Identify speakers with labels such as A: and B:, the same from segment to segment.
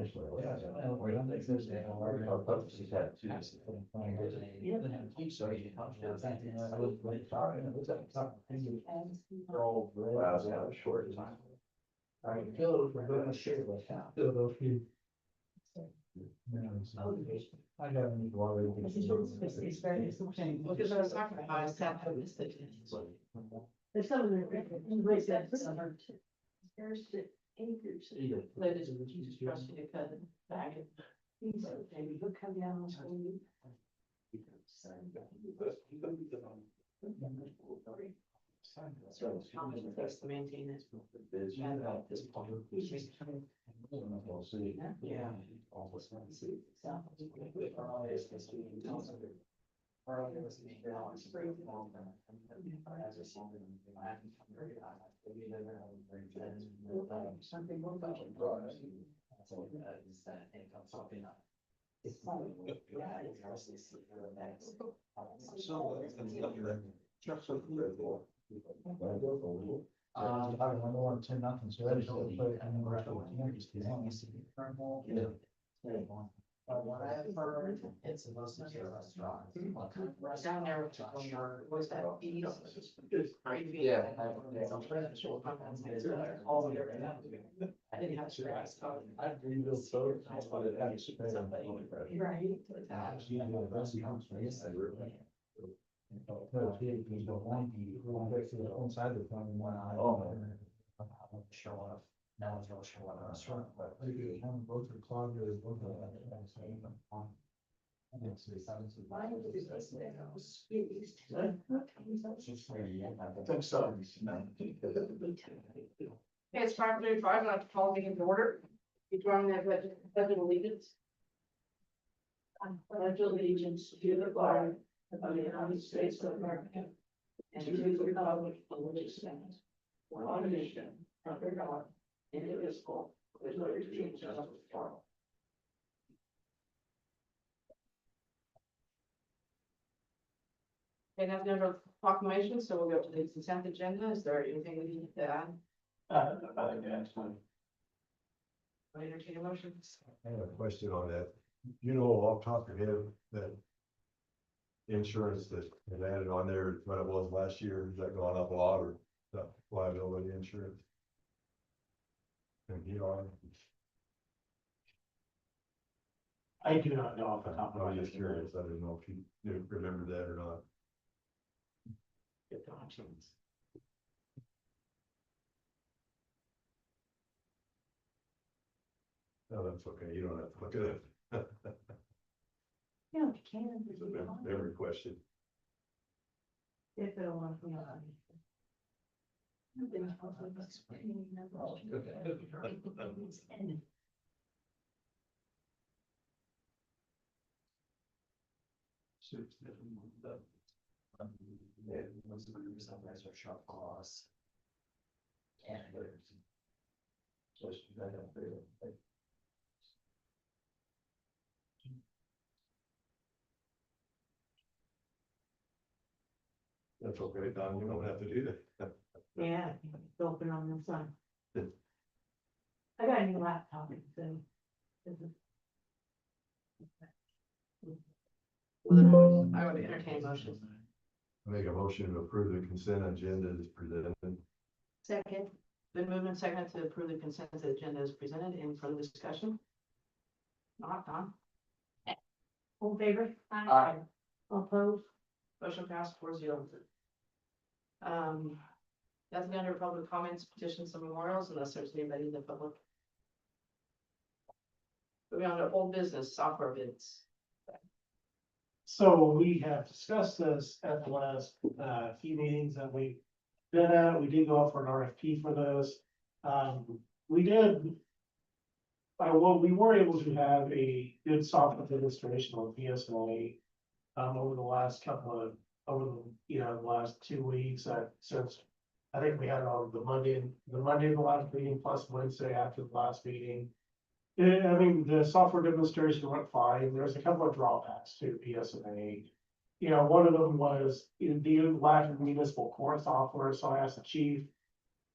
A: Short time. I feel we're gonna share with that. I got any water.
B: Because I was talking about, I said, I missed it.
C: There's some of the, ways that some are. There's the acres.
B: That is, Jesus trust you to cut it back.
C: These are, maybe he'll come down and show you.
B: So how much it takes to maintain it. And at this point. Yeah.
C: Something more about.
A: I don't know, 10-0, so I just put it in the rest of
B: What I have heard, it's supposed to be a restaurant. Down there, was that east?
A: Yeah.
B: All the area. I didn't have to ask.
A: I rebuilt so.
C: Right.
A: Inside the phone, one eye.
B: Show up. No one's really sure what a restaurant, but.
A: Both are clogged, both are.
B: Okay, it's 5:35, I'd like to call the meeting to order. You join me in pledge of allegiance.
C: I pledge allegiance to the flag of the United States of America and to the republic for which it stands, one nation, under God, indivisible, with liberty and justice for all.
B: Okay, now there's a proclamation, so we'll go to the consent agenda. Is there anything we need to add? I entertain a motion.
D: I have a question on that. You know, off the top of your head, that insurance that is added on there, what it was last year, has that gone up a lot, or the liability insurance? And
E: I do not know off the top
D: I
E: of my
D: was
E: head.
D: just curious, I didn't know if you remembered that or not.
E: Good options.
D: No, that's okay, you don't have to look at it.
C: Yeah, you can.
D: It's a memory question.
C: If it'll want me on.
B: Sharp claws.
D: That's okay, Don, you don't have to do that.
C: Yeah, it's open on the side. I got a new laptop, so.
B: I would entertain a motion.
D: Make a motion to approve the consent agenda as presented.
C: Second.
B: Been moved and seconded to approve the consent agenda as presented. Any further discussion? Not done.
C: All in favor?
B: Aye.
C: All opposed?
B: Motion passed 4-0. Nothing under public comments, petitions, and memorials, unless there's anybody in the public. Moving on to old business, software bids.
E: So we have discussed this at the last few meetings that we've been at. We did go out for an RFP for this. We did. Well, we were able to have a good software administration on PSNA over the last the last 2 weeks, since I think we had on the Monday of the last meeting plus Wednesday after the last meeting. I mean, the software demonstration went fine. There's a couple of drawbacks to PSNA. One of them was the lack of municipal court software, so I asked the chief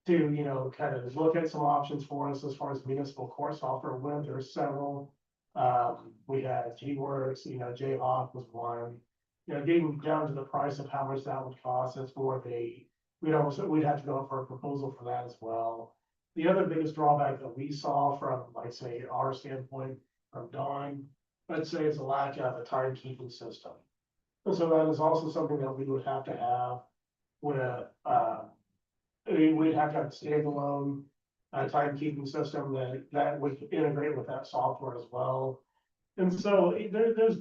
E: to, you know, kind of look at some options for us as far as municipal court software went. There are several. We had G-Works, you know, Jayhawk was one. You know, getting down to the price of how much that would cost, it's more of a, we'd have to go for a proposal for that as well. The other biggest drawback that we saw from, like, say, our standpoint from Dawn, I'd say is a lack of a timekeeping system. And so that is also something that we would have to have with, we'd have to have a standalone timekeeping system that would integrate with that software as well. And so there's,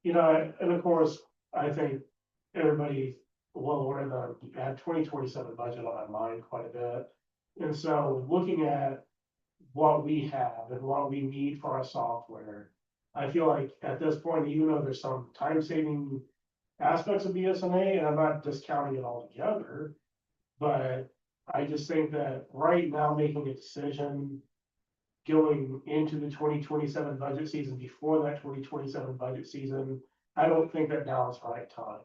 E: you know, and of course, I think everybody, well, we're in the 2027 budget on my mind quite a bit. And so looking at what we have and what we need for our software, I feel like at this point, even though there's some time saving aspects of BSNA, and I'm not discounting it altogether, but I just think that right now, making a decision going into the 2027 budget season, before that 2027 budget season, I don't think that now is the right time.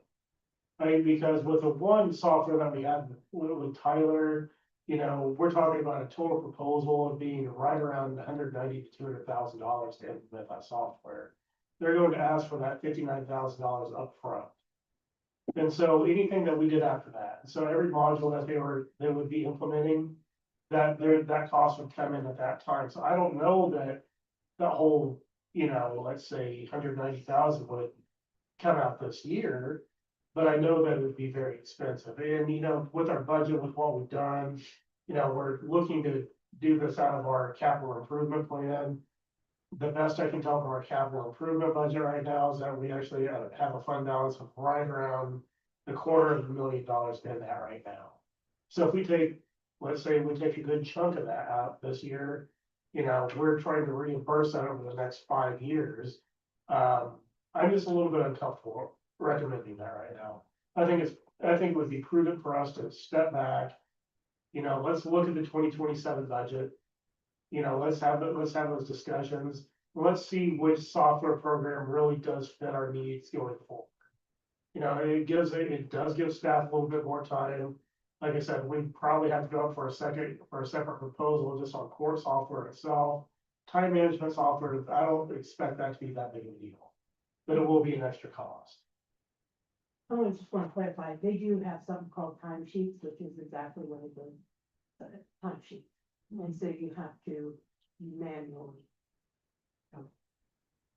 E: Right, because with the one software that we have with Tyler, you know, we're talking about a total proposal of being right around $190,000 to $200,000 to implement that software. They're going to ask for that $59,000 upfront. And so anything that we did after that, so every module that they would be implementing, that cost would come in at that time. So I don't know that whole, you know, let's say 190,000 would come out this year. But I know that it would be very expensive. And, you know, with our budget, with what we've done, you know, we're looking to do this out of our capital improvement plan. The best I can tell from our capital improvement budget right now is that we actually have a fund balance of right around $250,000 in that right now. So if we take, let's say we take a good chunk of that out this year, you know, we're trying to reimburse that over the next 5 years. I'm just a little bit uncomfortable recommending that right now. I think it would be prudent for us to step back. You know, let's look at the 2027 budget. You know, let's have those discussions. Let's see which software program really does fit our needs going forward. You know, it does give staff a little bit more time. Like I said, we probably have to go up for a separate proposal just on core software itself. Time management software, I don't expect that to be that big of a deal, but it will be an extra cost.
C: I just want to clarify, they do have something called timesheets, which is exactly what it is, timesheet. And so you have to manually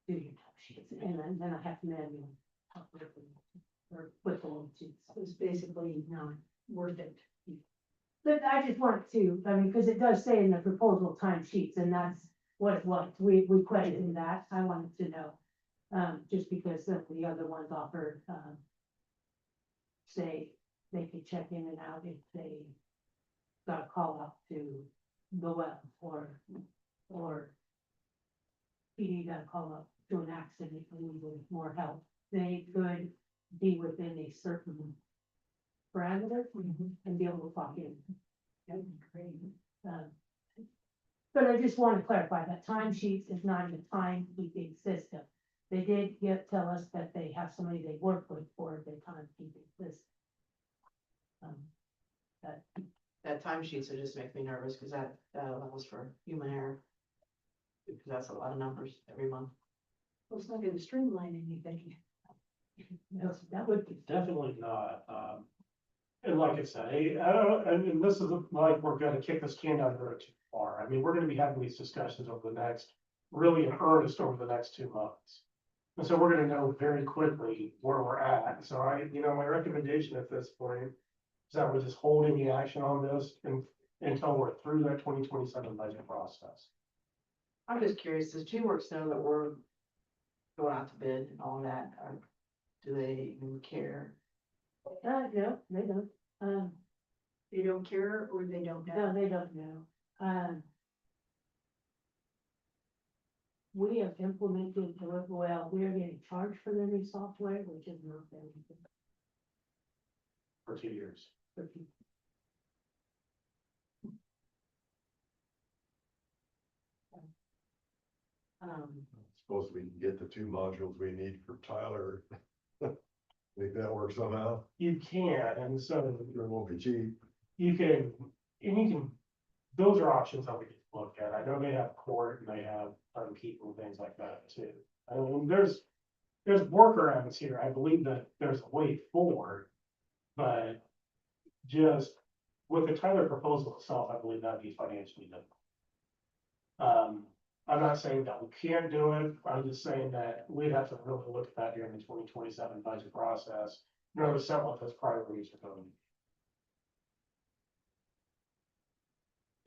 C: do your timesheets, and then I have to manually put them into, so it's basically not worth it. But I just wanted to, I mean, because it does say in the proposal timesheets, and that's what it was, we questioned that, I wanted to know. Just because some of the other ones offer, say, they could check in and out if they got a call up to the well, or PD got a call up to an accident and needed more help. They could be within a certain parameter and be able to clock in. That'd be great. But I just want to clarify that timesheets is not a timekeeping system. They did tell us that they have somebody they work with for the timekeeping system.
B: That timesheet, so just makes me nervous, because that allows for human error. Because that's a lot of numbers every month.
C: Well, it's not going to streamline anything. No, that would be.
E: Definitely not. And like I say, I mean, this isn't like we're gonna kick this can down the road too far. I mean, we're gonna be having these discussions over the next, really in earnest over the next 2 months. And so we're gonna know very quickly where we're at. So my recommendation at this point is that we just hold any action on this until we're through that 2027 budget process.
B: I'm just curious, does G-Works know that we're going out to bid and all that, or do they even care?
C: No, they don't.
F: They don't care or they don't know?
C: No, they don't know. We have implemented, well, we are getting charged for their new software, which is not very good
E: For 2 years.
C: for people.
D: Suppose we can get the 2 modules we need for Tyler. Make that work somehow.
E: You can, and so
D: It won't be cheap.
E: you can, and you can, those are options that we can look at. I know they have court and they have people and things like that too. I mean, there's workarounds here. I believe that there's a way forward. But just with the Tyler proposal itself, I believe that'd be financially difficult. I'm not saying that we can't do it. I'm just saying that we'd have to really look at that during the 2027 budget process. You know, to set what those priorities are going to be.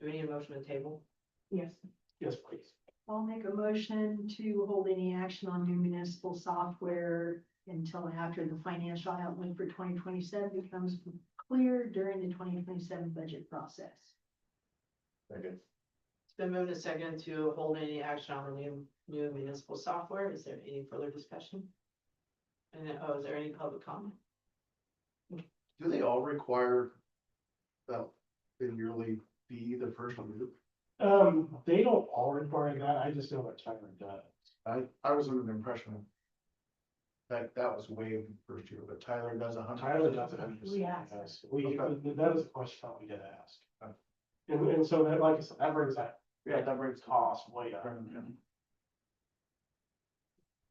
B: Do we need a motion to table?
F: Yes.
E: Yes, please.
F: I'll make a motion to hold any action on new municipal software until after the financial outlook for 2027 becomes clear during the 2027 budget process.
D: Second.
B: It's been moved and seconded to hold any action on the new municipal software. Is there any further discussion? And then, is there any public comment?
A: Do they all require that the yearly fee, the first one?
E: They don't all require that. I just know what Tyler does.
A: I was under the impression that that was waived the first year, but Tyler does 100%.
E: Tyler does it.
F: We asked.
E: Yes, that is a question that we did ask.
A: Okay.
E: And so that, like I said, that brings cost way up.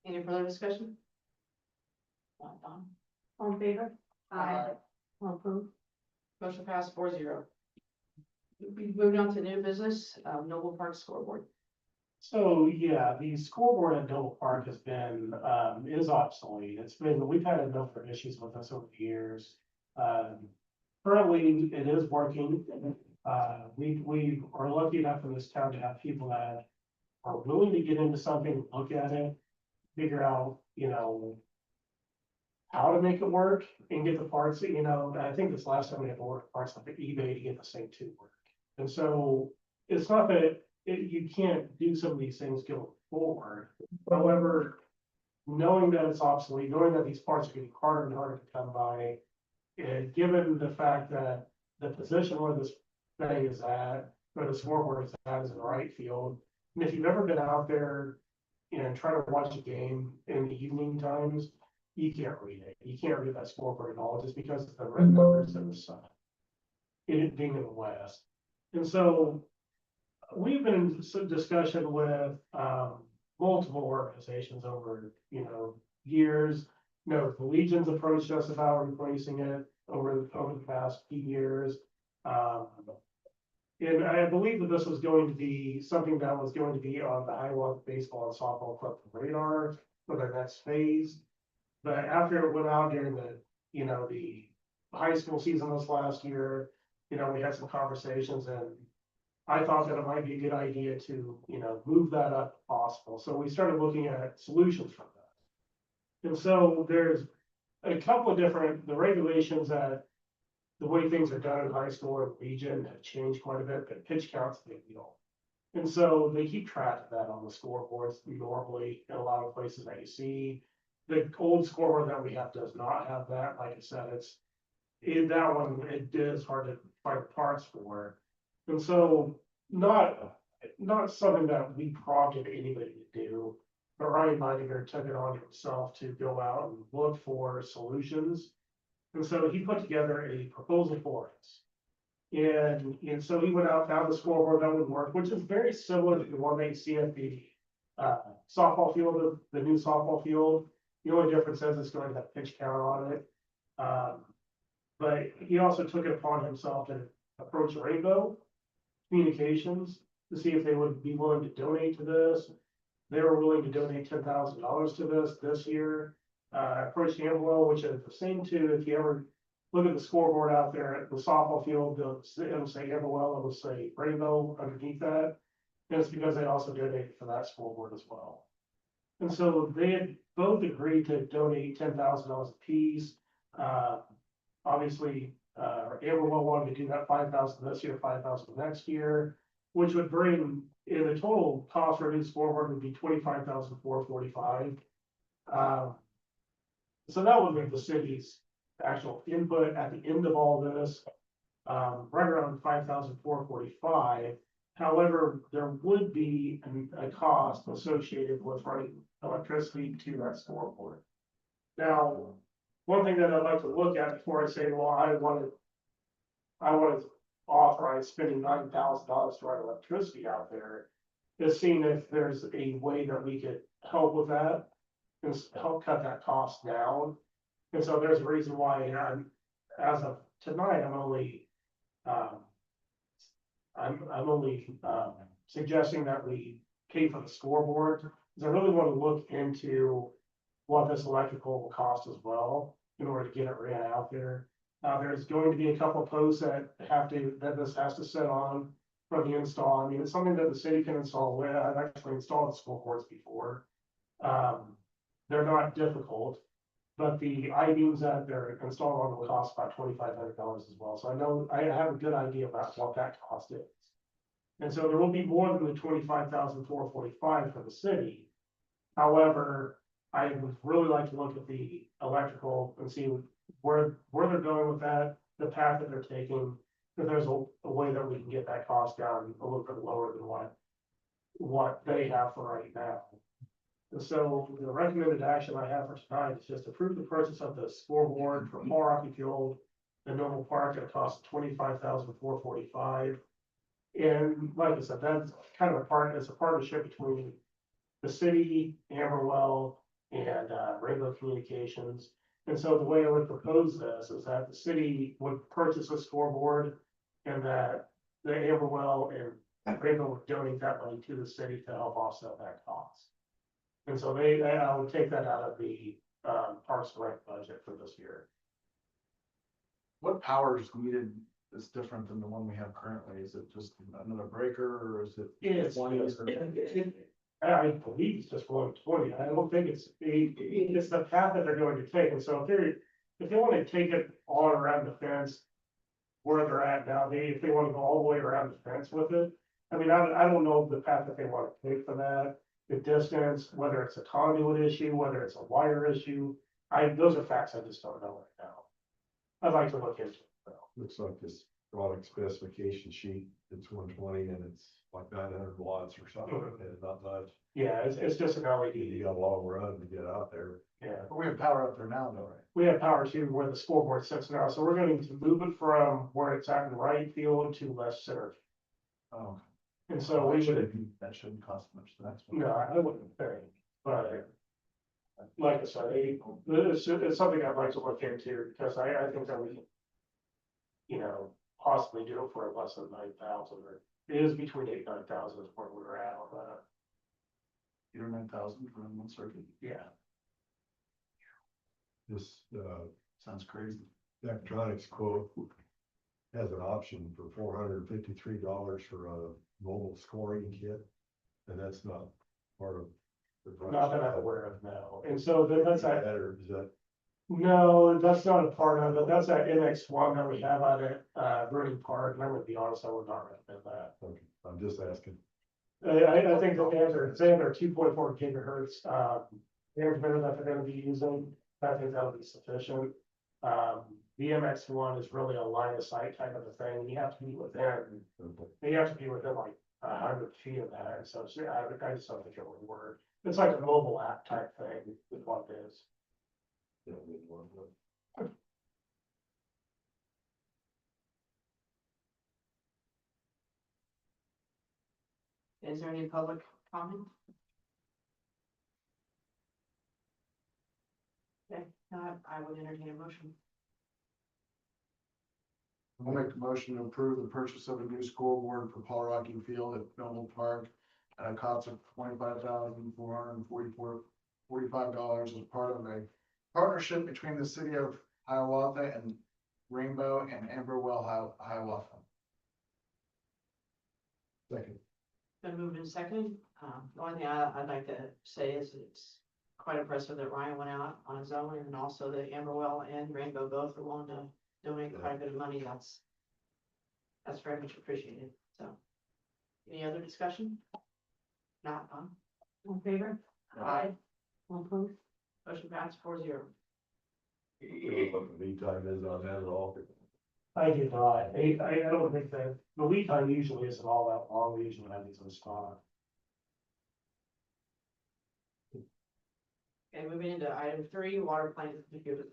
B: Any further discussion? Not done.
F: All in favor?
B: Aye.
F: All opposed?
B: Motion passed 4-0. Moving on to new business, Noble Park scoreboard.
E: So, yeah, the scoreboard at Noble Park has been, is obsolete. We've had a number of issues with this over the years. Currently, it is working. We are lucky enough in this town to have people that are willing to get into something, look at it, figure out, how to make it work and get the parts, I think this last time we had to order parts like eBay to get the same two work. And so it's not that you can't do some of these things going forward. However, knowing that it's obsolete, knowing that these parts are getting harder and harder to come by, and given the fact that the position where this thing is at, where the scoreboard is at, is in the right field. And if you've ever been out there and try to watch a game in the evening times, you can't read it. You can't read that scoreboard at all just because of the red numbers in the sun. It being in the west. And so we've been in some discussion with multiple organizations over, years. The Legion's approached us about replacing it over the past few years. And I believe that this was going to be something that was going to be on the Iowa Baseball and Softball Club radar for their next phase. But after it went out during the, the high school season this last year, we had some conversations and I thought that it might be a good idea to, move that up if possible. So we started looking at solutions from that. And so there's a couple of the regulations that the way things are done in high school and Legion have changed quite a bit, but pitch count's a big deal. And so they keep track of that on the scoreboards normally in a lot of places that you see. The old scoreboard that we have does not have that. Like I said, that one, it is hard to find parts for. And so not something that we prompted anybody to do, but Ryan Leidinger took it on himself to go out and look for solutions. And so he put together a proposal for us. And so he went out, found the scoreboard that would work, which is very similar to the one that you see at the softball field, the new softball field. The only difference is it's going to have pitch count on it. But he also took it upon himself to approach Rainbow Communications to see if they would be willing to donate to this. They were willing to donate $10,000 to this year. Approached Amwell, which is the same too. If you ever look at the scoreboard out there at the softball field, it'll say Amwell, it'll say Rainbow underneath that. And it's because they also donated for that scoreboard as well. And so they had both agreed to donate $10,000 a piece. Obviously, Amwell wanted to do that $5,000 this year, $5,000 next year, which would bring in the total cost for a new scoreboard would be $25,445. So that would make the city's actual input at the end of all this, right around $5,445. However, there would be a cost associated with running electricity to that scoreboard. Now, one thing that I'd like to look at before I say, well, I want to authorize spending $9,000 to write electricity out there. Is seeing if there's a way that we could help with that and help cut that cost down. And so there's a reason why as of tonight, I'm only, suggesting that we pay for the scoreboard. Because I really want to look into what this electrical will cost as well in order to get it ran out there. There's going to be a couple posts that this has to sit on for the install. I mean, it's something that the city can install with. I've actually installed the scoreboards before. They're not difficult, but the I-beams that they're installed on will cost about $2,500 as well. So I know, I have a good idea about what that cost is. And so there will be more than the $25,445 for the city. However, I would really like to look at the electrical and see where they're going with that, the path that they're taking. If there's a way that we can get that cost down a little bit lower than what they have for right now. And so the recommended action I have for tonight is just approve the purchase of the scoreboard for Paul Rocky Field and Noble Park at a cost of $25,445. And like I said, that's kind of it's a partnership between the city, Amberwell, and Rainbow Communications. And so the way I would propose this is that the city would purchase a scoreboard and that the Amberwell and Rainbow would donate that money to the city to help offset that cost. And so I would take that out of the Parks and Rec budget for this year.
A: What power is needed is different than the one we have currently? Is it just another breaker or is it?
E: It's,
A: 20 or-
E: I believe it's just below 20. I don't think it's the path that they're going to take. And so if they want to take it all around the fence where they're at now, if they want to go all the way around the fence with it. I mean, I don't know the path that they want to take for that, the distance, whether it's a conduit issue, whether it's a wire issue. Those are facts I just don't know right now. I'd like to look into it though.
D: Looks like this product specification sheet, it's 120 and it's like 900 watts or something, and not much.
E: Yeah, it's just an
D: You
E: LED.
D: got a long run to get out there.
E: Yeah.
A: But we have power up there now though, right?
E: We have power to where the scoreboard sits now, so we're going to move it from where it's at in right field to left center.
A: Oh.
E: And so we should,
A: That shouldn't cost much, that's.
E: no, I wouldn't think, but like I said, it's something I'd like to look into, because I think that we, possibly do it for less than 9,000, or it is between 8,000 and 9,000 is where we're at on that.
A: 8 or 9,000 for one circuit,
E: Yeah,
D: This,
A: sounds crazy.
D: Electronics quote has an option for $453 for a mobile scoring kit, and that's not part of the price.
E: not that I'm aware of now. And so that's that.
D: Or is that,
E: No, that's not a part of it. That's that NX1 that we have out at Burning Park. And I'm gonna be honest, I would not recommend that.
D: okay, I'm just asking.
E: I think that they have their 2.4 gigahertz transmitter that they're gonna be using. I think that'll be sufficient. The MX1 is really a line of sight type of a thing. You have to be within like 100 feet of that. And so I just don't think it would work. It's like a mobile app type thing with what it is.
B: Is there any public comment? Okay, not, I would entertain a motion.
A: I'll make a motion to approve the purchase of a new scoreboard for Paul Rocky Field at Noble Park at a cost of $25,445 as part of a partnership between the city of Hiawatha and Rainbow and Amberwell, Hiawatha.
D: Second.
B: Been moved in second. The only thing I'd like to say is it's quite impressive that Ryan went out on his own, and also that Amberwell and Rainbow both are willing to donate quite a bit of money. That's very much appreciated. So, any other discussion? Not on.
F: All in favor?
B: Aye.
F: All opposed?
B: Motion passed 4-0.
D: What the lead time is on that at all?
E: I do not. I don't think that the lead time usually isn't all that long. We usually have these in stock.
B: Okay, moving into item 3, water plant computer.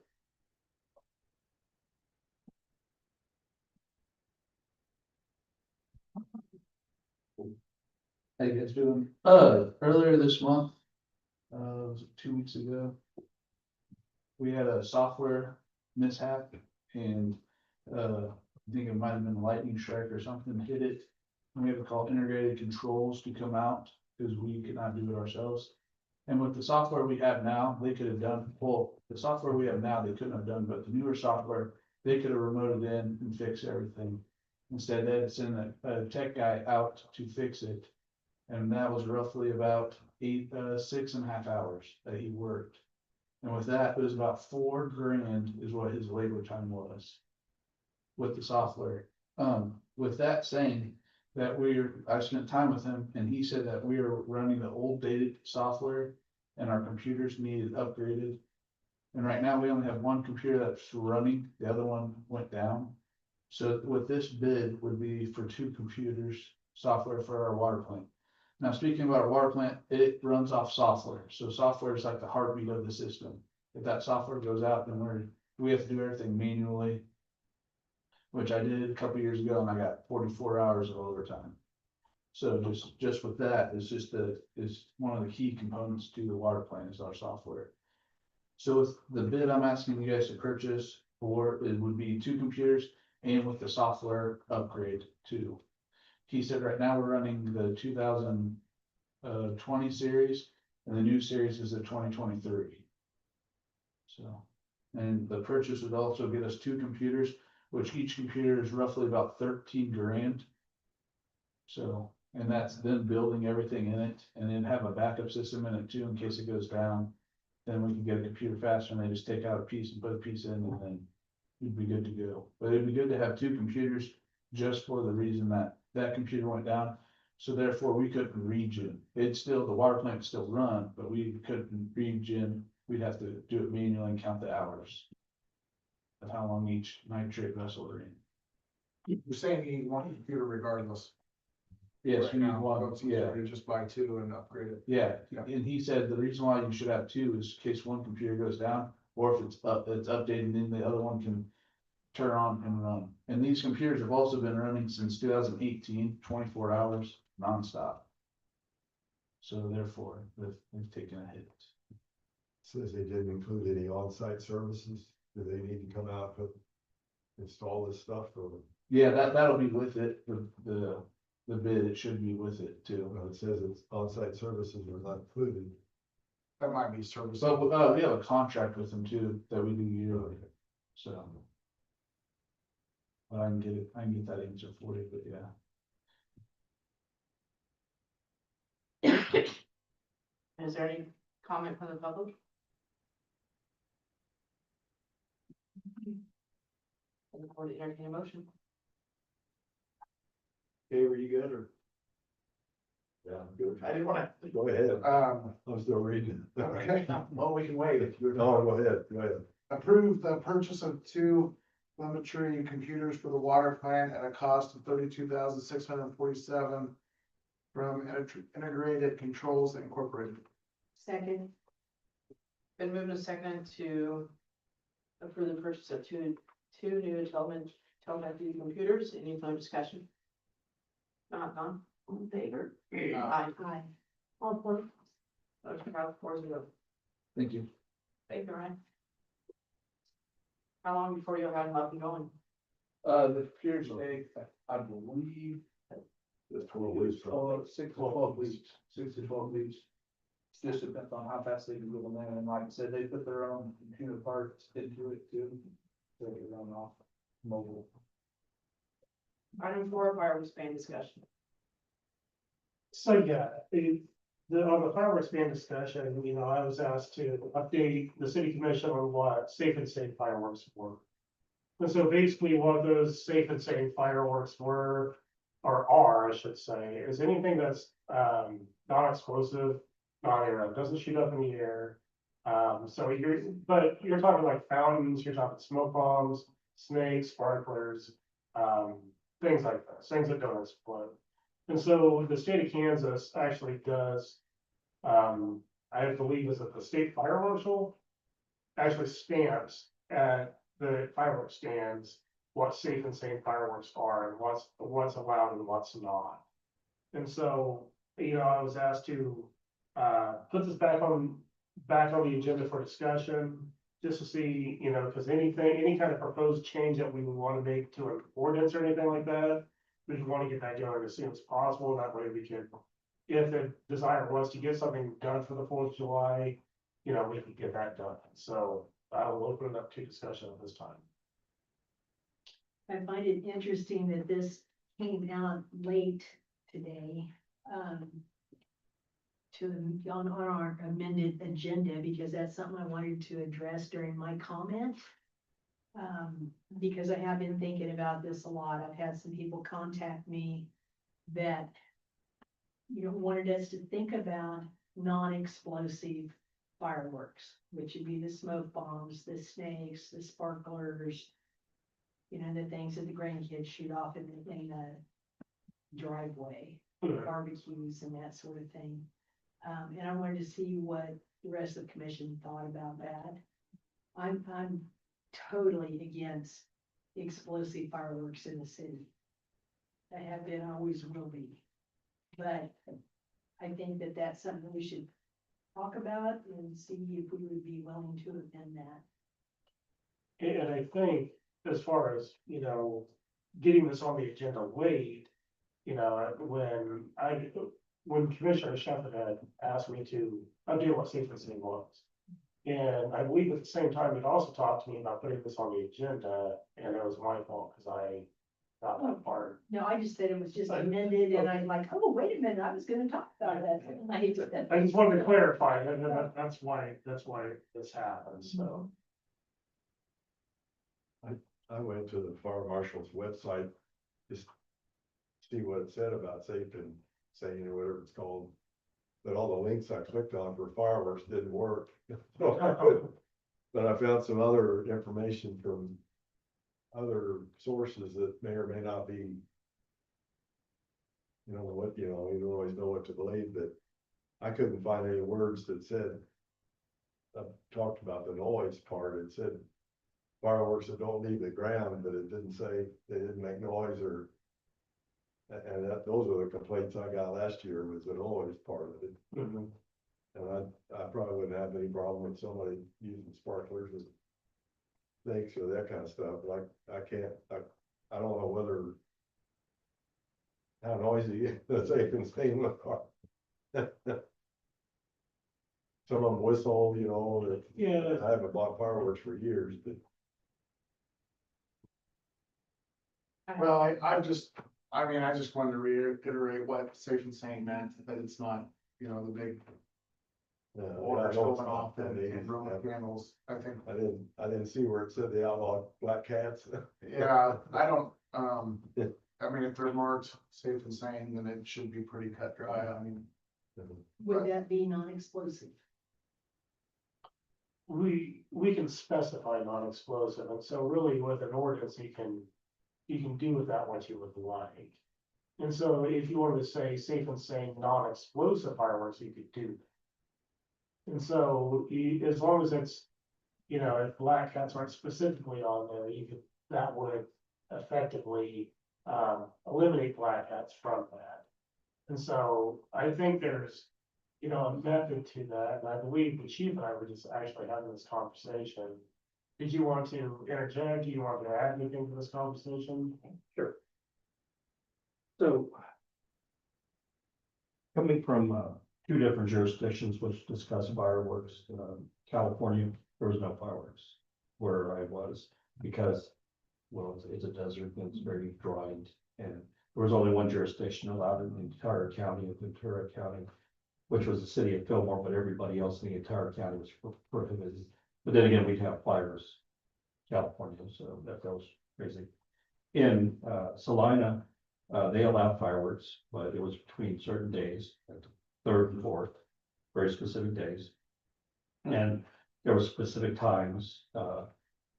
G: How you guys doing? Earlier this month, was it 2 weeks ago? We had a software mishap and, I think it might have been a lightning strike or something hit it. And we had to call integrated controls to come out because we could not do it ourselves. And with the software we have now, they could have done, well, the software we have now, they couldn't have done, but the newer software, they could have remoted in and fixed everything. Instead, they had to send a tech guy out to fix it. And that was roughly about 6.5 hours that he worked. And with that, it was about $4,000 is what his labor time was. With the software. With that saying, I spent time with him and he said that we are running the old dated software. And our computers needed upgraded. And right now, we only have one computer that's running, the other one went down. So with this bid would be for 2 computers, software for our water plant. Now, speaking about our water plant, it runs off software, so software is like the heartbeat of the system. If that software goes out, then we have to do everything manually. Which I did a couple years ago and I got 44 hours of overtime. So just with that, is one of the key components to the water plant is our software. So with the bid I'm asking you guys to purchase for, it would be 2 computers and with the software upgrade too. He said right now we're running the 2020 series and the new series is the 2023. So, and the purchase would also get us 2 computers, which each computer is roughly about $13,000. So, and that's then building everything in it and then have a backup system in it too, in case it goes down. Then we can get a computer faster and they just take out a piece and put a piece in and then we'd be good to go. But it'd be good to have 2 computers just for the reason that that computer went down. So therefore we couldn't regen. The water plant would still run, but we couldn't regen. We'd have to do it manually and count the hours of how long each nitrate vessel are in.
A: You're saying you need one computer regardless.
G: Yes,
A: Right
G: you need
A: now,
G: one,
A: but
G: yeah,
A: you just buy 2 and upgrade it.
G: yeah.
A: Yeah.
G: And he said the reason why you should have 2 is in case one computer goes down, or if it's updated, then the other one can turn on and run. And these computers have also been running since 2018, 24 hours nonstop. So therefore, they've taken a hit.
D: Says they didn't include any on-site services. Do they need to come out to install this stuff or?
G: Yeah, that'll be with it, the bid, it should be with it too.
D: Well, it says it's on-site services are not included.
A: That might be service.
G: So, we have a contract with them too, that we do yearly, so. But I can get that answer for you, but yeah.
B: Is there any comment from the public? Or to entertain a motion?
D: Okay, were you good or? Yeah, I'm good.
A: I didn't wanna,
D: Go ahead. I'm still reading.
A: okay, well, we can wait if you're.
D: No, go ahead.
A: Approve the purchase of 2 telemetry computers for the water plant at a cost of $32,647 from Integrated Controls Incorporated.
F: Second.
B: Been moved and seconded to approve the purchase of two new telemetry computers. Any further discussion? Not done.
C: All in favor?
B: Aye.
F: Aye.
C: All opposed?
B: Motion carries 4-0.
G: Thank you.
B: Thank you, Ryan. How long before you'll have them up and going?
G: The computers take, I believe,
D: The 12 weeks.
G: 6 to 12 weeks, 6 to 12 weeks. Just depends on how fast they can go in there, and like I said, they put their own computer parts into it too. So they run off mobile.
B: Item 4, fireworks ban discussion.
E: So yeah, on the fireworks ban discussion, I was asked to update the city commission on what safe and safe fireworks were. And so basically what those safe and safe fireworks were, or are, I should say, is anything that's non-explosive, doesn't shoot up in the air. So you're talking like fountains, you're talking smoke bombs, snakes, sparklers, things like that, things that don't explode. And so the state of Kansas actually does, I believe is that the state fire marshal actually stamps at the fireworks stands what safe and sane fireworks are and what's allowed and what's not. And so I was asked to, put this back on the agenda for discussion. Just to see, cause any kind of proposed change that we would wanna make to an ordinance or anything like that. We just wanna get that done as soon as possible, that way we can, if the desire was to get something done for the 4th of July, we can get that done, so I will open it up to discussion at this time.
F: I find it interesting that this came out late today, on our amended agenda, because that's something I wanted to address during my comment. Because I have been thinking about this a lot. I've had some people contact me that, wanted us to think about non-explosive fireworks, which would be the smoke bombs, the snakes, the sparklers, the things that the grandkids shoot off in the driveway, barbecues and that sort of thing. And I wanted to see what the rest of the commission thought about that. I'm totally against explosive fireworks in the city. I have been, always will be. But I think that that's something we should talk about and see if we would be willing to amend that.
E: And I think as far as, getting this on the agenda late, when Commissioner Shepherd had asked me to update what safe and sane was. And I believe at the same time, he'd also talked to me about putting this on the agenda, and it was my fault, because I got that part.
F: No, I just said it was just amended and I'm like, oh, wait a minute, I was gonna talk about that. I hate that.
E: I just wanted to clarify, that's why this happens, so.
D: I went to the fire marshal's website, just see what it said about safe and sane or whatever it's called. But all the links I clicked on for fireworks didn't work. But I found some other information from other sources that may or may not be. You don't always know what to believe, but I couldn't find any words that said, talked about the noise part. It said fireworks that don't leave the ground, but it didn't say they didn't make noise or. And those are the complaints I got last year, was the noise part of it.
E: Mhm.
D: And I probably wouldn't have any problem with somebody using sparklers and snakes or that kind of stuff, like, I don't know whether. How noisy the safe and sane are. Some of them whistle, that.
E: Yeah.
D: I haven't bought fireworks for years, but.
A: Well, I just wanted to reiterate what safe and sane meant, that it's not, the big orders
D: I know it's
A: going off
D: not
A: and
D: that
A: Roman
D: easy.
A: candles, I think.
D: I didn't see where it said the outlaw black cats.
A: Yeah, I don't, if they're marked safe and sane, then it should be pretty cut dry,
F: Would that be non-explosive?
E: We can specify non-explosive, and so really with an ordinance, you can do with that what you would like. And so if you wanted to say safe and sane, non-explosive fireworks, you could do that. And so as long as it's, if black cats aren't specifically on there, that would effectively eliminate black cats from that. And so I think there's, a method to that, and I believe the chief and I were just actually having this conversation. Did you want to interject? Do you want to add anything to this conversation?
H: Sure. So. Coming from two different jurisdictions which discuss fireworks, California, there was no fireworks where I was because, well, it's a desert and it's very dry, and there was only one jurisdiction allowed in the entire county of Ventura County, which was the city of Fillmore, but everybody else in the entire county was prohibited. But then again, we'd have fires, California, so that was crazy. In Salina, they allowed fireworks, but it was between certain days, like the 3rd and 4th, very specific days. And there were specific times,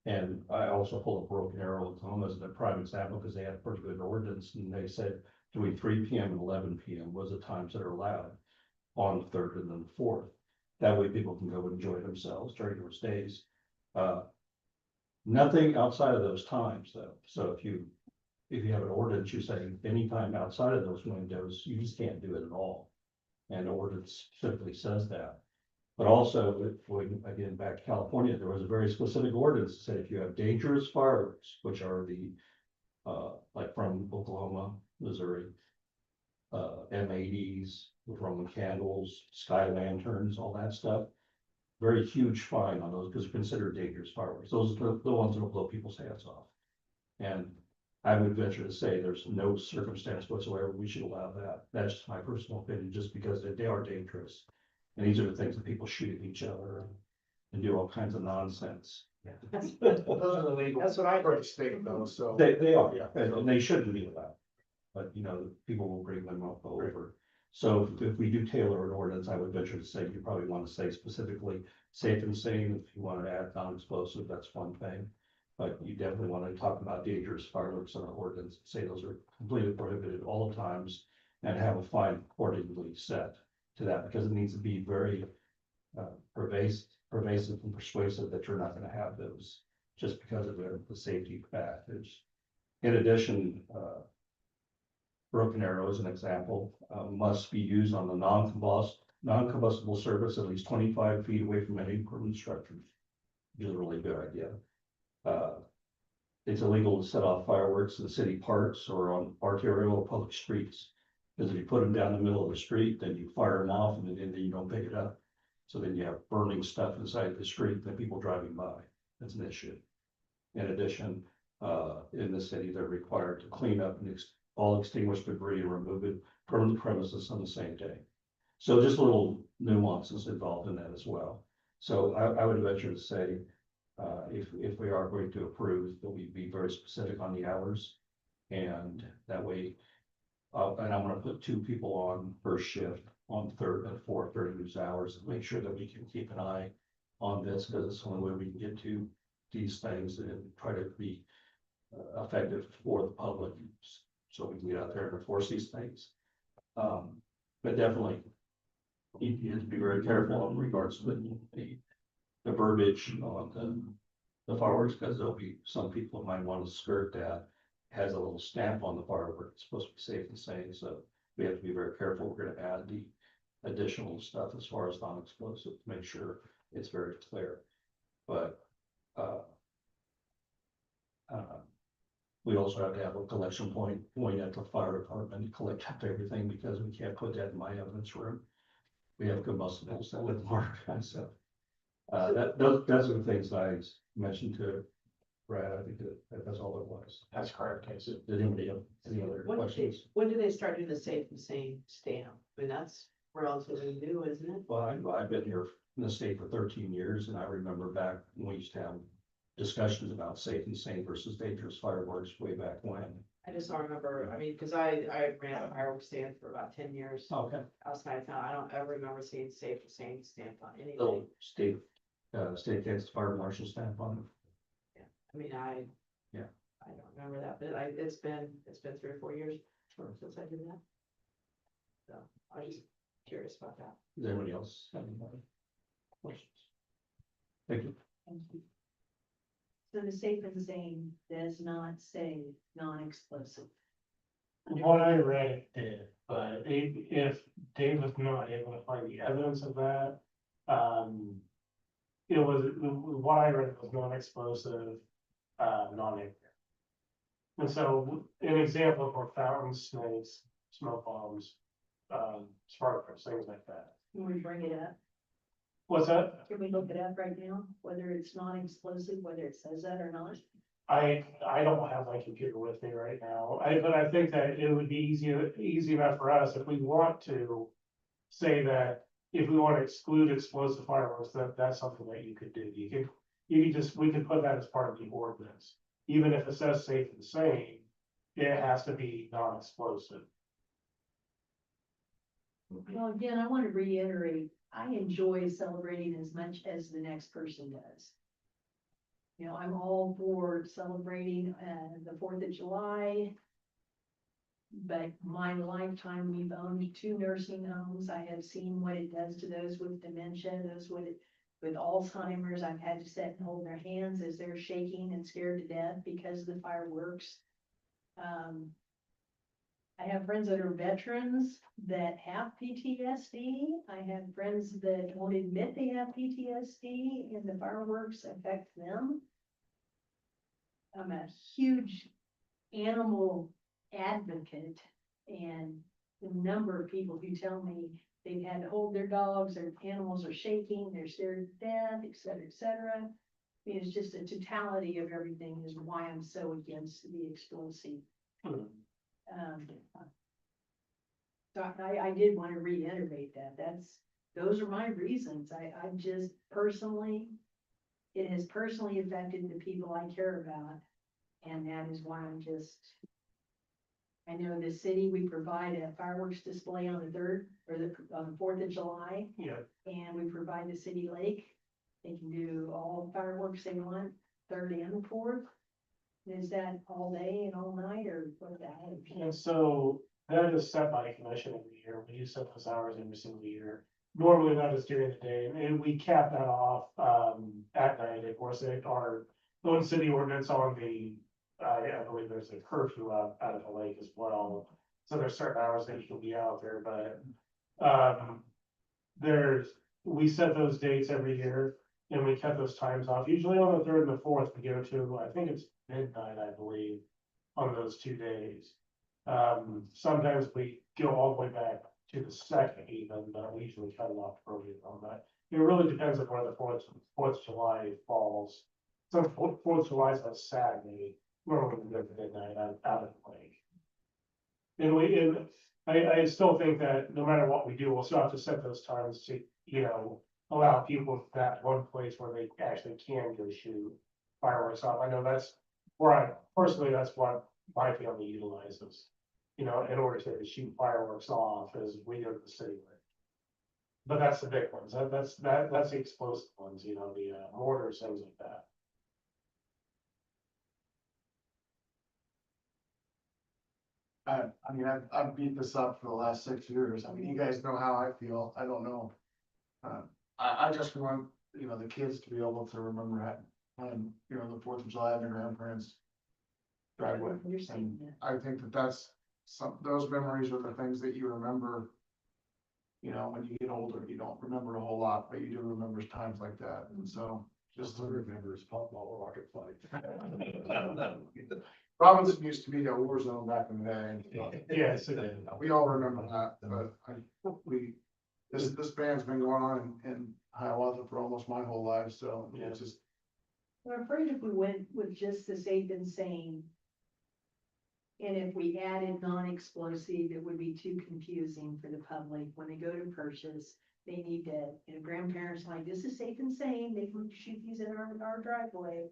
H: and I also pulled a Broken Arrow with them as a prime example, because they had a pretty good ordinance, and they said between 3 p.m. and 11 p.m. was the times that are allowed on the 3rd and then the 4th. That way people can go and enjoy themselves during those days. Nothing outside of those times though. So if you have an ordinance, you say anytime outside of those windows, you just can't do it at all. and the ordinance specifically says that. But also, if we, again, back to California, there was a very specific ordinance that said if you have dangerous fireworks, which are the, like from Oklahoma, Missouri, M80s, with Roman candles, sky lanterns, all that stuff. Very huge fine on those because they're considered dangerous fireworks. Those are the ones that will blow people's hands off. And I would venture to say there's no circumstance whatsoever we should allow that. That's just my personal opinion, just because they are dangerous. And these are the things that people shoot at each other and do all kinds of nonsense.
A: Those are illegal.
B: That's what I-
A: For the state though, so.
H: They are, yeah, and they shouldn't be allowed. But, you know, people will bring them up over. So if we do tailor an ordinance, I would venture to say, you probably want to say specifically safe and sane. If you want to add non-explosive, that's one thing. But you definitely want to talk about dangerous fireworks in our ordinance, say those are completely prohibited all the times. And have a fine accordingly set to that, because it needs to be very pervasive and persuasive that you're not going to have those just because of the safety package. In addition, broken arrow as an example, must be used on the non-combustible surface at least 25 feet away from any permanent structures. Which is a really good idea. It's illegal to set off fireworks in city parks or on arterial or public streets. Because if you put them down the middle of the street, then you fire them off and then you don't pick it up. So then you have burning stuff inside the street and people driving by. That's an issue. In addition, in the city, they're required to clean up and all extinguished debris and remove it from the premises on the same day. So just little nuances involved in that as well. So I would venture to say, if we are going to approve, that we be very specific on the hours. And that way, and I'm gonna put 2 people on first shift on third and fourth during these hours and make sure that we can keep an eye on this, because it's the only way we can get to these things and try to be effective for the public. So we can get out there and enforce these things. But definitely, you have to be very careful in regards to the verbiage on the fireworks, because there'll be some people that might want to skirt that has a little stamp on the firework. It's supposed to be safe and sane, so we have to be very careful. We're going to add the additional stuff as far as non-explosive to make sure it's very clear. But we also have to have a collection point at the fire department to collect up everything, because we can't put that in my evidence room. We have combustibles that would mark, so. Those are the things I mentioned to Brad. I think that's all it was.
E: That's correct, Casey.
H: Did anybody have any other questions?
B: When do they start doing the safe and sane stamp? I mean, that's relatively new, isn't it?
H: Well, I've been here in the state for 13 years, and I remember back when we used to have discussions about safe and sane versus dangerous fireworks way back when.
B: I just don't remember, I mean, because I ran a fireworks stand for about 10 years
H: Okay.
B: outside town. I don't ever remember seeing safe and sane stamped on anything.
H: Little state against fire marshal stamp on them.
B: I mean,
H: Yeah.
B: I don't remember that, but it's been 3 or 4 years since I did that. So I was just curious about that.
H: Does anybody else have any other questions? Thank you.
F: So the safe and sane does not say non-explosive.
E: What I read it did, but if Dave was not able to find the evidence of that, it was, what I read was non-explosive, non-nuclear. And so an example for fountains, snakes, smoke bombs, sparklers, things like that.
F: Can we bring it up?
E: What's that?
F: Can we look it up right now, whether it's non-explosive, whether it says that or not?
E: I don't have my computer with me right now, but I think that it would be easy enough for us if we want to say that if we want to exclude explosive fireworks, that's something that you could do. We could put that as part of the ordinance. Even if it says safe and sane, it has to be non-explosive.
F: Well, again, I want to reiterate, I enjoy celebrating as much as the next person does. You know, I'm all for celebrating the 4th of July. But my lifetime, we've owned 2 nursing homes. I have seen what it does to those with dementia, those with Alzheimer's. I've had to sit and hold their hands as they're shaking and scared to death because of the fireworks. I have friends that are veterans that have PTSD. I have friends that won't admit they have PTSD and the fireworks affect them. I'm a huge animal advocate, and the number of people who tell me they've had to hold their dogs, their animals are shaking, they're scared to death, et cetera, et cetera. I mean, it's just a totality of everything is why I'm so against the explosive. So I did want to reiterate that, those are my reasons, I just personally, it has personally affected the people I care about, and that is why I know the city, we provide a fireworks display on the 3rd, or on the 4th of July,
E: Yeah,
F: and we provide the city lake, they can do all fireworks they want, 3rd and 4th. Is that all day and all night, or what the heck?
E: and so that is set by commission every year. We do set those hours every single year. Normally that is during the day, and we cap that off, at night. Of course, they are own city ordinance on the, I believe there's a curfew out of the lake as well. So there's certain hours that you can be out there, but, we set those dates every year. And we cut those times off, usually on the 3rd and the 4th, we go to, I think it's midnight, I believe, on those 2 days. Sometimes we go all the way back to the 2nd even, but we usually cut it off early on that. It really depends on where the 4th of July falls. So 4th of July is on Saturday, where we go to midnight out of the lake. And I still think that no matter what we do, we'll still have to set those times to, allow people that one place where they actually can go shoot fireworks off. I know that's where that's what my family utilizes, in order to shoot fireworks off as we go to the city. But that's the big ones. That's the explosive ones, the mortars, things like that.
A: I mean, I've beat this up for the last 6 years. I mean, you guys know how I feel. I don't know. I just want, the kids to be able to remember when, the 4th of July, their grandparents driveway.
F: You're saying
A: And
F: that.
A: I think that's those memories are the things that you remember. When you get older, you don't remember a whole lot, but you do remember times like that. And so
D: Just to remember is pop ball rocket flight.
A: Robinson used to be a war zone back in the day.
E: Yes, it is.
A: We all remember that, but this band's been going on in Hiawatha for almost my whole life, so it's just.
F: I'm afraid if we went with just the safe and sane, and if we added non-explosive, it would be too confusing for the public when they go to purchase. They need to, grandparents like, this is safe and sane, they can shoot these in our driveway.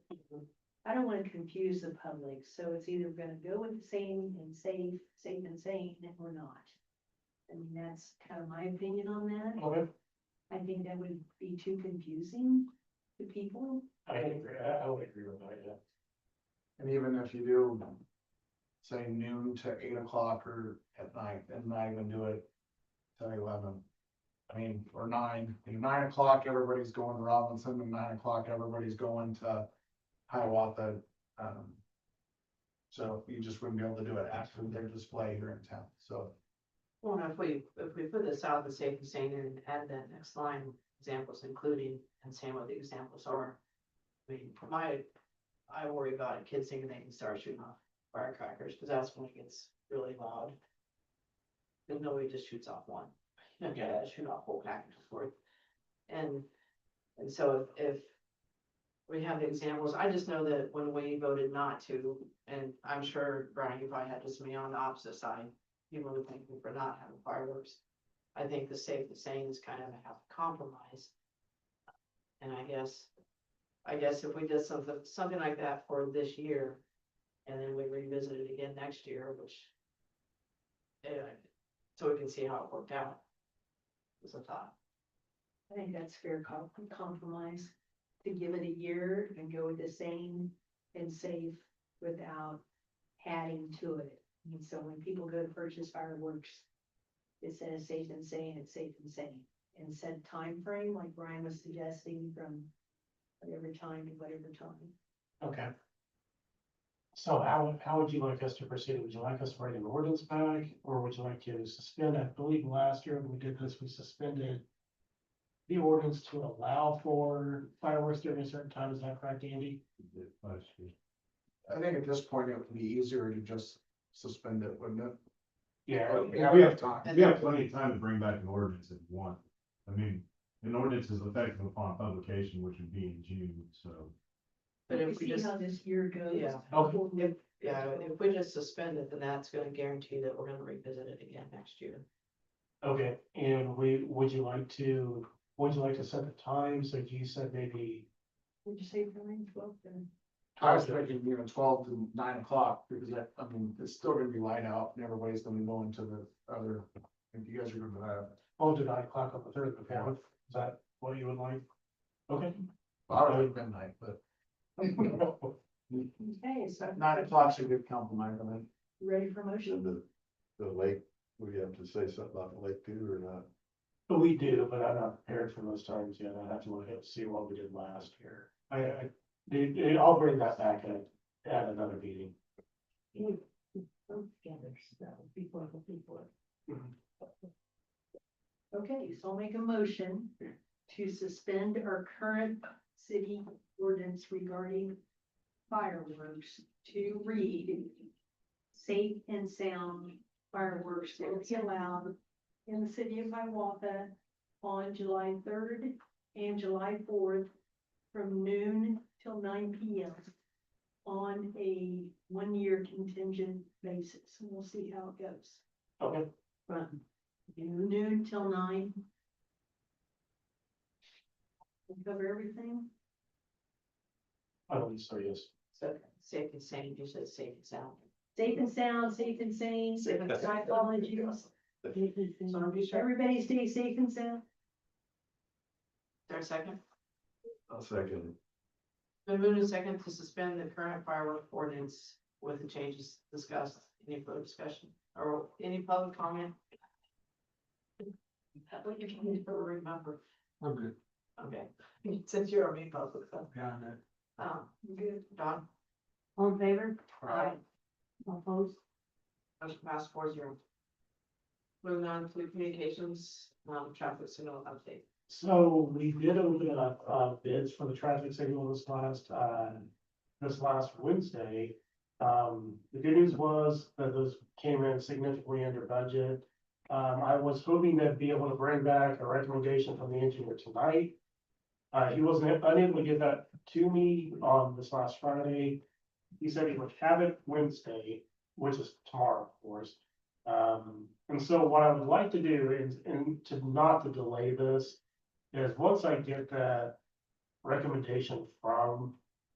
F: I don't want to confuse the public, so it's either gonna go with the same and safe and sane, or not. I mean, that's kind of my opinion on that.
E: Okay.
F: I think that would be too confusing to people.
E: I agree. I would agree with that, yeah.
A: And even if you do, say noon to 8 o'clock or at night, and not even do it till 11. I mean, or 9, 9 o'clock, everybody's going to Robinson, and 9 o'clock, everybody's going to Hiawatha. So you just wouldn't be able to do it after their display here in town, so.
B: Well, if we put this out, the safe and sane, and add that next line, examples including, and saying what the examples are. I mean, I worry about kids thinking they can start shooting off firecrackers, because that's when it gets really loud. Because nobody just shoots off one, you gotta shoot off whole packages worth. And so if we have the examples, I just know that when we voted not to, and I'm sure, Brian, you probably had just me on the opposite side, people were thinking for not having fireworks. I think the safe and sane is kind of a compromise. And I guess if we did something like that for this year, and then we revisit it again next year, so we can see how it worked out. Was a thought.
F: I think that's fair compromise, to give it a year and go with the same and safe without adding to it. And so when people go to purchase fireworks, it says safe and sane, it's safe and sane. And set time frame, like Brian was suggesting, from whatever time to whatever time.
E: Okay. So how would you like us to proceed? Would you like us to write an ordinance back, or would you like to suspend? I believe last year when we did this, we suspended the ordinance to allow for fireworks during a certain time. Is that correct, Andy?
A: I think at this point, it would be easier to just suspend it, wouldn't it?
E: Yeah.
A: We have enough time.
B: And
I: We
B: then-
I: have plenty of time to bring back an ordinance if you want. I mean, an ordinance is effective upon publication, which would be in June, so.
B: But
F: We
B: if we
F: see
B: just,
F: how this year goes.
B: yeah,
E: Okay.
B: if we just suspend it, then that's gonna guarantee that we're gonna revisit it again next year.
E: Okay, and would you like to set the time? So you said maybe,
F: Would you say for 9, 12 then?
A: I was thinking even 12 to 9 o'clock, because that, I mean, it's still gonna be light out, and everybody's gonna be going to the other, if you guys are gonna have.
E: 12 to 9 o'clock on the third of the fourth? Is that what you would like? Okay.
A: I would have midnight, but
F: Okay, so
A: 9 o'clock's a good compromise, I mean.
F: ready for motion?
D: And the lake, we have to say something about the lake too, or not?
E: But we do, but I'm not prepared for those times yet. I have to look at, see what we did last year. I'll bring that back at another meeting.
F: Okay, so I'll make a motion to suspend our current city ordinance regarding fireworks to read safe and sound fireworks will be allowed in the city of Hiawatha on July 3rd and July 4th from noon till 9 p.m. on a 1-year contingent basis, and we'll see how it goes.
E: Okay.
F: From noon till 9. We'll cover everything.
E: I believe so, yes.
B: So safe and sane, you said safe and sound.
F: Safe and sound, safe and sane.
B: Safe and sound.
F: Psychology.
B: So be sure,
F: Everybody stay safe and sound.
B: there a second?
D: I'll second.
B: Been moved and second to suspend the current firework ordinance with the changes discussed. Any further discussion or any public comment? What you're trying to remember,
A: I'm good.
B: okay, since you're a main public, so,
A: Yeah,
B: good, Don,
F: All in favor?
A: Right.
F: All opposed?
B: motion passed 4-0. Moving on to communications, traffic signal update.
E: So we did open up bids for the traffic signal this last Wednesday. The good news was that those came in significantly under budget. I was hoping to be able to bring back a recommendation from the engineer tonight. He wasn't unable to get that to me on this last Friday. He said he would have it Wednesday, which is tomorrow, of course. And so what I would like to do is, and to not to delay this, is once I get that recommendation from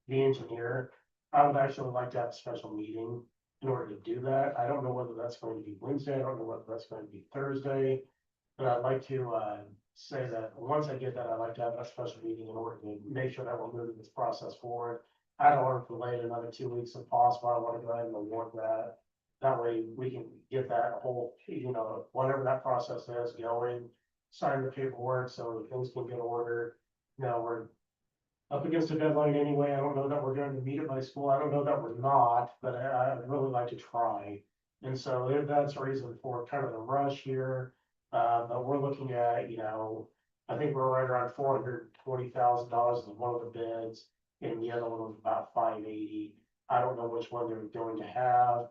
E: the engineer, I would actually like to have a special meeting in order to do that. I don't know whether that's going to be Wednesday, I don't know whether that's going to be Thursday. But I'd like to, say that once I get that, I'd like to have a special meeting in order to make sure that we're moving this process forward. I don't want to delay it another 2 weeks if possible. I want to go ahead and award that. That way we can get that whole, whatever that process is going, sign the paperwork so things can get ordered. We're up against a deadline anyway. I don't know that we're going to meet it by school. I don't know that we're not, but I'd really like to try. And so that's a reason for kind of the rush here. But we're looking at, I think we're right around $420,000 in one of the bids, and the other one was about 580. I don't know which one they're going to have,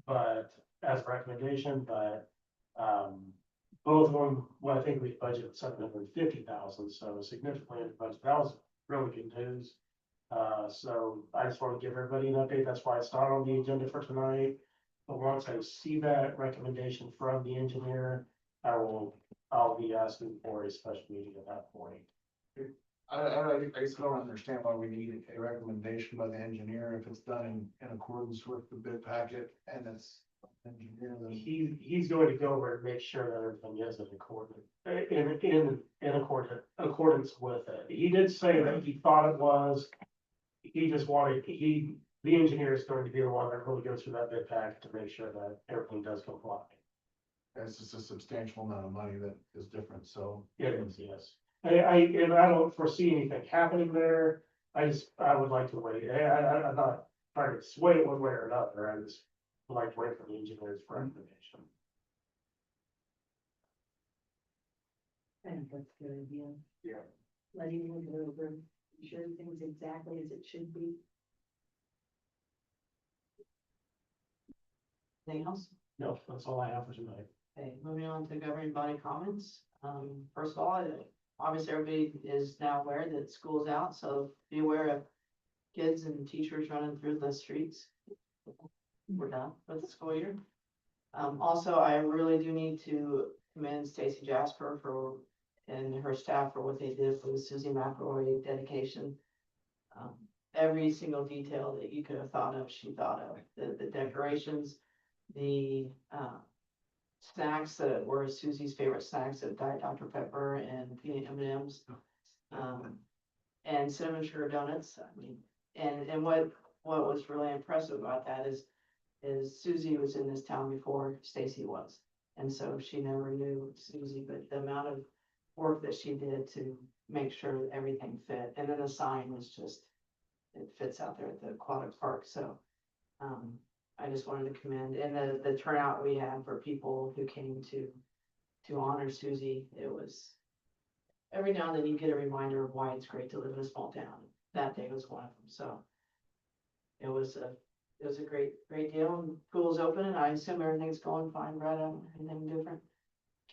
E: but as a recommendation, both of them, well, I think we budgeted $750,000, so significantly under budget. That was really good news. So I just want to give everybody an update. That's why it's not on the agenda for tonight. But once I see that recommendation from the engineer, I'll be asking for a special meeting at that point.
A: I just don't understand why we need a recommendation by the engineer if it's done in accordance with the bid packet and it's engineer.
E: He's going to go over and make sure that everything is in accordance with it. He did say that he thought it was. He just wanted, the engineer is going to be the one that really goes through that bid packet to make sure that everything does comply.
A: It's just a substantial amount of money that is different, so.
E: It is, yes. And I don't foresee anything happening there. I would like to wait. I'm not trying to sway it one way or another, I just would like to wait for the engineer's recommendation.
F: I think that's a good idea.
E: Yeah.
F: Let him look it over, be sure things exactly as it should be.
B: Anything else?
E: No, that's all I have for tonight.
B: Okay, moving on to governing body comments. First of all, obviously everybody is now aware that school's out, so be aware of kids and teachers running through the streets. We're done with the school year. Also, I really do need to commend Stacy Jasper and her staff for what they did for the Susie McElroy dedication. Every single detail that you could have thought of, she thought of, the decorations, the, snacks that were Susie's favorite snacks, of Diet Dr. Pepper and peanut M&Ms. And cinnamon sugar donuts, I mean, and what was really impressive about that is Susie was in this town before Stacy was. And so she never knew Susie, but the amount of work that she did to make sure that everything fit, and then the sign was just, it fits out there at the aquatic park, so. I just wanted to commend, and the turnout we had for people who came to honor Susie, it was. Every now and then you get a reminder of why it's great to live in a small town. That day was one of them, so. It was a great deal, and pool's open, and I assume everything's going fine, Brad, anything different?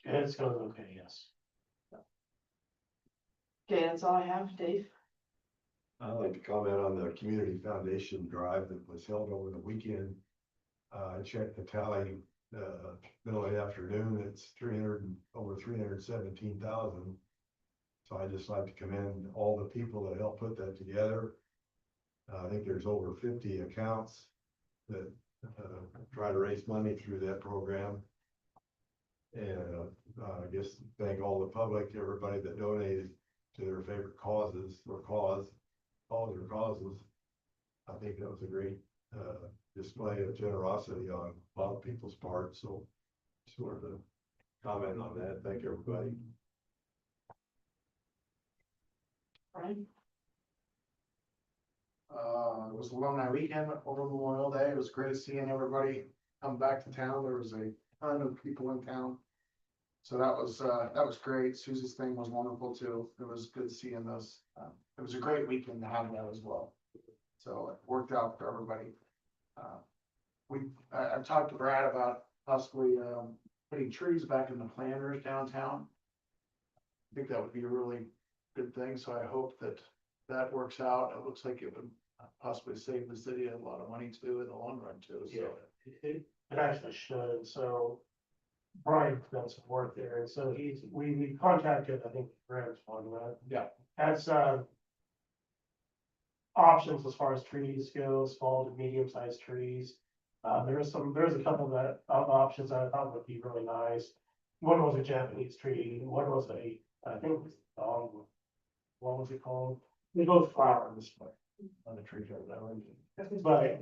E: It's going okay, yes.
B: Okay, that's all I have, Dave.
D: I'd like to comment on the community foundation drive that was held over the weekend. I checked the tally, middle of the afternoon, it's over 317,000. So I just like to commend all the people that helped put that together. I think there's over 50 accounts that try to raise money through that program. And I guess thank all the public, everybody that donated to their favorite causes or causes. I think that was a great display of generosity on a lot of people's part, so just wanted to comment on that. Thank everybody.
B: Brian?
A: It was alumni weekend over Memorial Day. It was great seeing everybody come back to town. There was a ton of people in town. So that was great. Susie's thing was wonderful too. It was good seeing those. It was a great weekend to have that as well. So it worked out for everybody. I've talked to Brad about possibly, putting trees back in the planters downtown. I think that would be a really good thing. So I hope that works out. It looks like it would possibly save the city a lot of money too in the long run too. So.
E: It actually should, so. Brian's done some work there, and so we contacted, I think, Graham's on that.
A: Yeah.
E: That's, options as far as trees go, small to medium-sized trees. There's a couple of options that I thought would be really nice. One was a Japanese tree, one was I think, what was it called? They both flower on display on the tree right now. But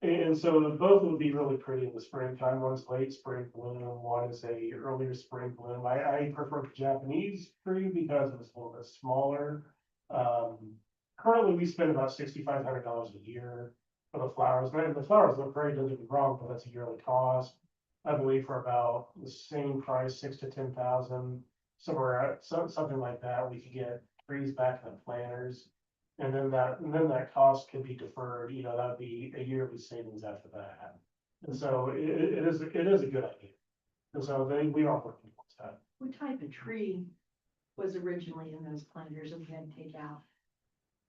E: and so both would be really pretty in the springtime. One's late spring bloom, one is a earlier spring bloom. I prefer the Japanese tree because it's a little bit smaller. Currently we spend about $6,500 a year for the flowers. And the flowers look great, don't get me wrong, but that's a yearly cost. I believe for about the same price, 6,000 to 10,000, something like that, we could get trees back in the planters. And then that cost could be deferred, that would be a yearly savings after that. And so it is a good idea. And so we are working towards that.
F: What type of tree was originally in those planters that we had to take out?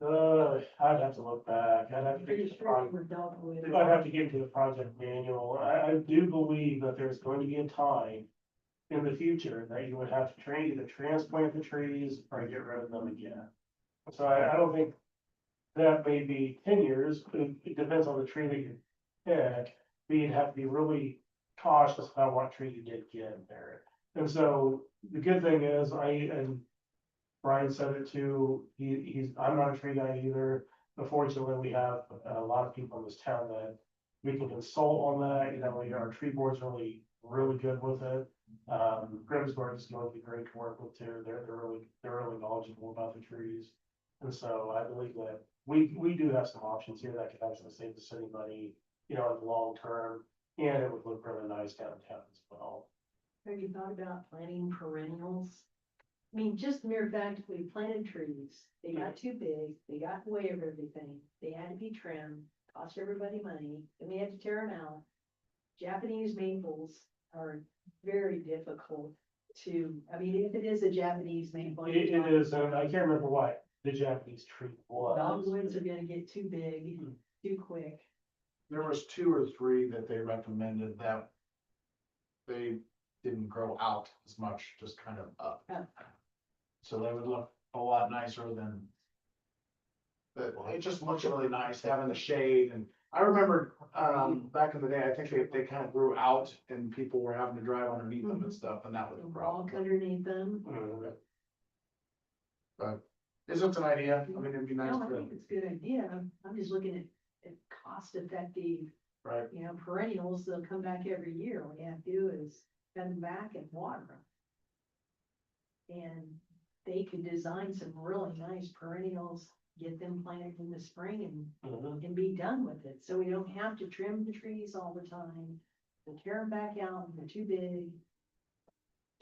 E: I'd have to look back. I'd have to
F: Pretty
E: get to the
F: sure they
E: project.
F: were dealt with.
E: I'd have to get into the project manual. I do believe that there's going to be a time in the future that you would have to either transplant the trees or get rid of them again. So I don't think that may be 10 years, but it depends on the tree that you pick. But you'd have to be really cautious about what tree you did get in there. And so the good thing is and Brian said it too, I'm not a tree guy either. But fortunately, we have a lot of people in this town that we can consult on that. Our tree board's really good with it. Grimsburg is going to be great to work with too. They're really knowledgeable about the trees. And so I believe that we do have some options here that could actually save the city money, you know, in the long term. And it would look really nice downtown as well.
F: Have you thought about planting perennials? I mean, just the mere fact we planted trees, they got too big, they got in the way of everything, they had to be trimmed, cost everybody money, then we had to tear them out. Japanese maples are very difficult to, I mean, if it is a Japanese maple.
E: It is, and I can't remember what the Japanese tree was.
F: Dogwoods are gonna get too big, too quick.
A: There was 2 or 3 that they recommended that they didn't grow out as much, just kind of up.
F: Up.
A: So they would look a lot nicer than. But it just looks really nice having the shade, and I remember, back in the day, I think they kind of grew out and people were having to drive underneath them and stuff, and that was a
F: Walk
A: problem.
F: underneath them.
A: But it's just an idea, I mean, it'd be nice
F: No, I
A: to,
F: think it's a good idea. I'm just looking at cost effective,
A: right,
F: you know, perennials, they'll come back every year. All you have to do is cut them back and water them. And they could design some really nice perennials, get them planted in the spring and be done with it. So we don't have to trim the trees all the time, and tear them back out when they're too big.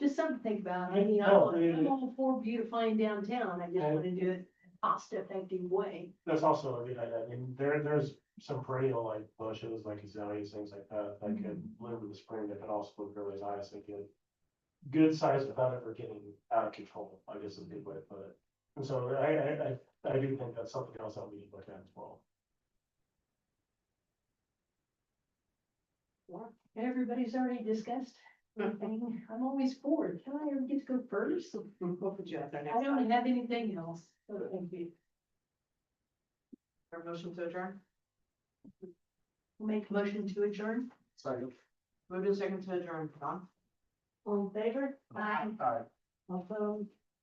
F: Just something to think about. I mean, I'm all for beautifying downtown. I just want to do it in a cost effective way.
E: That's also a good idea. I mean, there's some perennial like bushes, like azaleas, things like that, that could live in the spring, that could also look really nice and get good size without ever getting out of control, I guess is a good way to put it. And so I do think that's something else that we need to look at as well.
F: Everybody's already discussed everything. I'm always forward. Can I ever get to go first?
B: We'll put you out there next
F: I don't
B: time.
F: have anything else. So thank you.
B: Our motion to adjourn,
F: Make a motion to adjourn.
A: second.
B: move to second to adjourn, Don?
F: All in favor? Aye.
A: All right.
F: Opposed?